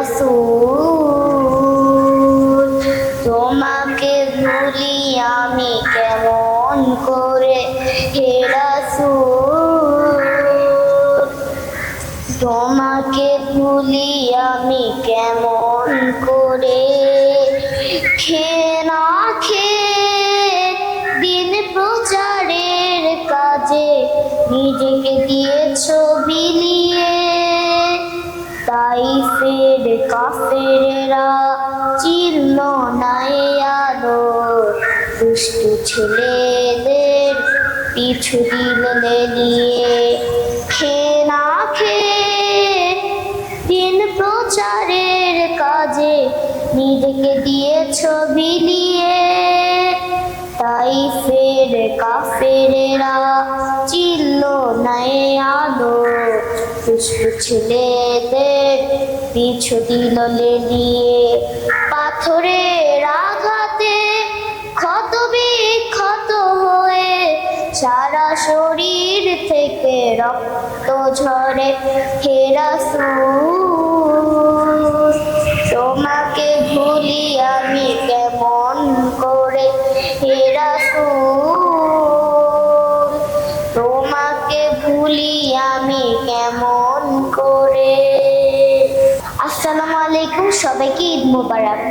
রাসূল তোমাকে ভুলি আমি কেমন করে হে রাসূল তোমাকে ভুলি আমি কেমন করে খেয়ে না খেয়ে দিন প্রচারের কাজে নিজেকে দিয়েছো বিলিয়ে তাইফের কাফেরেরা চিনল না এ আলো দুষ্টু ছেলেদের পিছু দিল লেলিয়ে খেয়ে না খেয়ে দিন প্রচারের কাজে নিজেকে দিয়েছো বিলিয়ে তাইফের কাফেরেরা চিনল না এ আলো দুষ্টু ছেলেদের পিছু দিল লেলিয়ে পাথরের আঘাতে ক্ষত বিক্ষত হয়ে সারা শরীর থেকে রক্ত ঝরে হে রাসূল তোমাকে ভুলি আমি কেমন করে হে রাসূল তোমাকে ভুলি আমি কেমন করে। আসসালামু আলাইকুম, সবাইকে ঈদ মোবারক।